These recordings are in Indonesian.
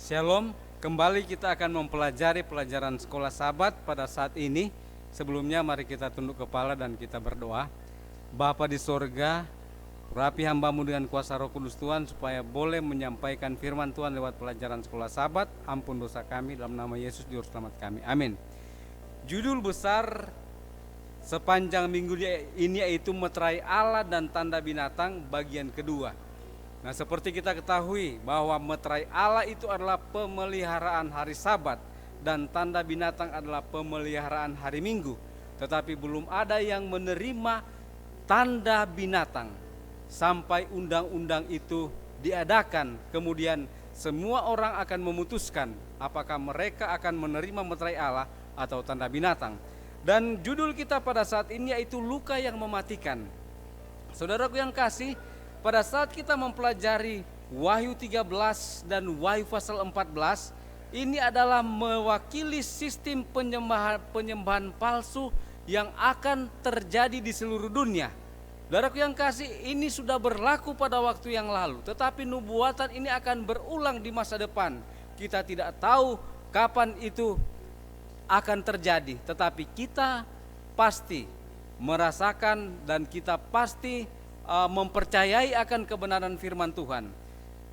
Shalom, kembali kita akan mempelajari pelajaran sekolah Sabat pada saat ini. Sebelumnya mari kita tunduk kepala dan kita berdoa. Bapa di sorga, urapi hamba-Mu dengan kuasa Roh Kudus Tuhan supaya boleh menyampaikan firman Tuhan lewat pelajaran sekolah Sabat. Ampun dosa kami, dalam nama Yesus Juru Selamat kami, amin. Judul besar sepanjang minggu ini yaitu Meterai Allah dan Tanda Binatang bagian kedua. Nah, seperti kita ketahui bahwa meterai Allah itu adalah pemeliharaan hari Sabat dan tanda binatang adalah pemeliharaan hari Minggu. Tetapi belum ada yang menerima tanda binatang sampai undang-undang itu diadakan. Kemudian semua orang akan memutuskan apakah mereka akan menerima meterai Allah atau tanda binatang. Dan judul kita pada saat ini yaitu luka yang mematikan. Saudaraku yang kasih, pada saat kita mempelajari Wahyu 13 dan Wahyu pasal 14, ini adalah mewakili sistem penyembahan palsu yang akan terjadi di seluruh dunia. Saudaraku yang kasih, ini sudah berlaku pada waktu yang lalu, tetapi nubuatan ini akan berulang di masa depan. Kita tidak tahu kapan itu akan terjadi, tetapi kita pasti merasakan dan kita pasti mempercayai akan kebenaran firman Tuhan,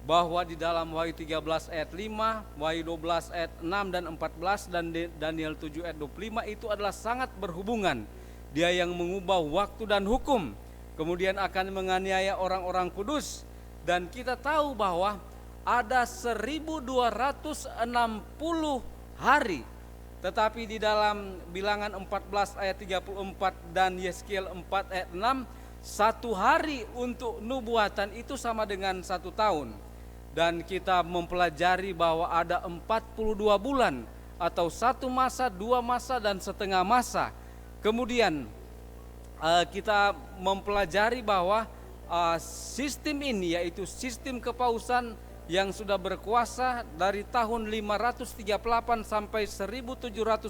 bahwa di dalam Wahyu 13 ayat 5, Wahyu 12 ayat 6 dan 14 dan Daniel 7 ayat 25 itu adalah sangat berhubungan. Dia yang mengubah waktu dan hukum, kemudian akan menganiaya orang-orang kudus. Dan kita tahu bahwa ada 1260 hari, tetapi di dalam Bilangan 14 ayat 34 dan Yeskiel 4 ayat 6, satu hari untuk nubuatan itu sama dengan 1 tahun. Dan kita mempelajari bahwa ada 42 bulan atau 1 masa, 2 masa dan setengah masa. Kemudian kita mempelajari bahwa sistem ini yaitu sistem kepausan yang sudah berkuasa dari tahun 538 sampai 1798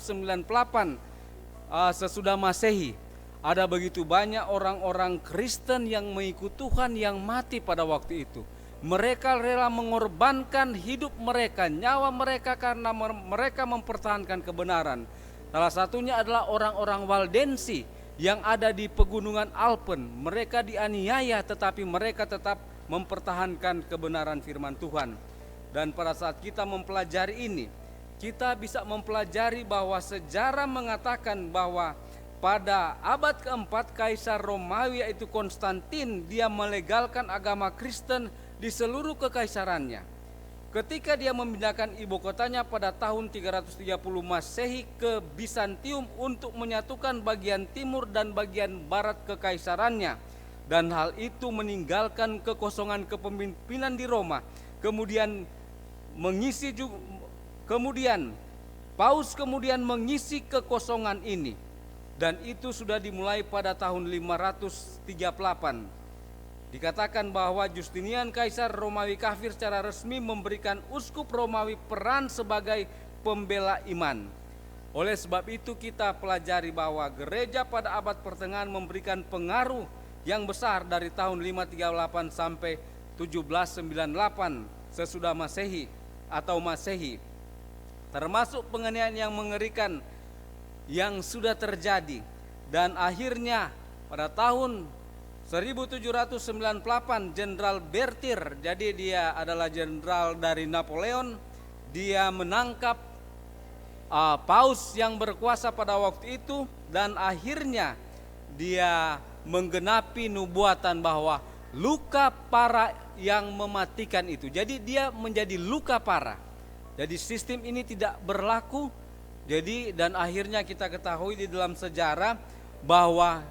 sesudah Masehi. Ada begitu banyak orang-orang Kristen yang mengikut Tuhan yang mati pada waktu itu. Mereka rela mengorbankan hidup mereka, nyawa mereka karena mereka mempertahankan kebenaran. Salah satunya adalah orang-orang Waldensi yang ada di pegunungan Alpen. Mereka dianiaya tetapi mereka tetap mempertahankan kebenaran firman Tuhan. Dan pada saat kita mempelajari ini, kita bisa mempelajari bahwa sejarah mengatakan bahwa pada abad keempat Kaisar Romawi yaitu Konstantin, dia melegalkan agama Kristen di seluruh kekaisarannya. Ketika dia memindahkan ibu kotanya pada tahun 330 Masehi ke Bizantium untuk menyatukan bagian timur dan bagian barat kekaisarannya. Dan hal itu meninggalkan kekosongan kepemimpinan di Roma. Kemudian Paus mengisi kekosongan ini. Dan itu sudah dimulai pada tahun 538. Dikatakan bahwa Justinian Kaisar Romawi kafir secara resmi memberikan uskup Romawi peran sebagai pembela iman. Oleh sebab itu kita pelajari bahwa gereja pada abad pertengahan memberikan pengaruh yang besar dari tahun 538 sampai 1798 sesudah Masehi atau Masehi. Termasuk penganiayaan yang mengerikan yang sudah terjadi. Dan akhirnya pada tahun 1798 Jenderal Bertir, jadi dia adalah jenderal dari Napoleon, dia menangkap Paus yang berkuasa pada waktu itu. Dan akhirnya dia menggenapi nubuatan bahwa luka parah yang mematikan itu. Jadi dia menjadi luka parah. Jadi sistem ini tidak berlaku. Jadi dan akhirnya kita ketahui di dalam sejarah bahwa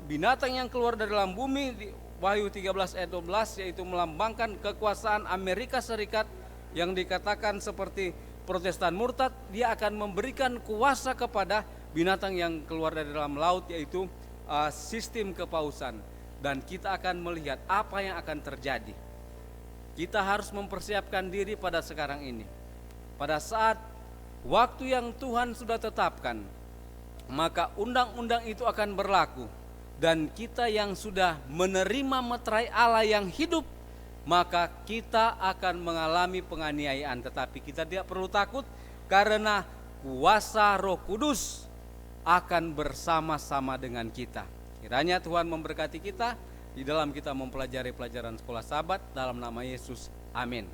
binatang yang keluar dari dalam bumi di Wahyu 13 ayat 12 yaitu melambangkan kekuasaan Amerika Serikat yang dikatakan seperti Protestan murtad, dia akan memberikan kuasa kepada binatang yang keluar dari dalam laut yaitu sistem kepausan. Dan kita akan melihat apa yang akan terjadi. Kita harus mempersiapkan diri pada sekarang ini. Pada saat waktu yang Tuhan sudah tetapkan, maka undang-undang itu akan berlaku. Dan kita yang sudah menerima meterai Allah yang hidup, maka kita akan mengalami penganiayaan, tetapi kita tidak perlu takut karena kuasa Roh Kudus akan bersama-sama dengan kita. Kiranya Tuhan memberkati kita di dalam kita mempelajari pelajaran sekolah Sabat dalam nama Yesus. Amin.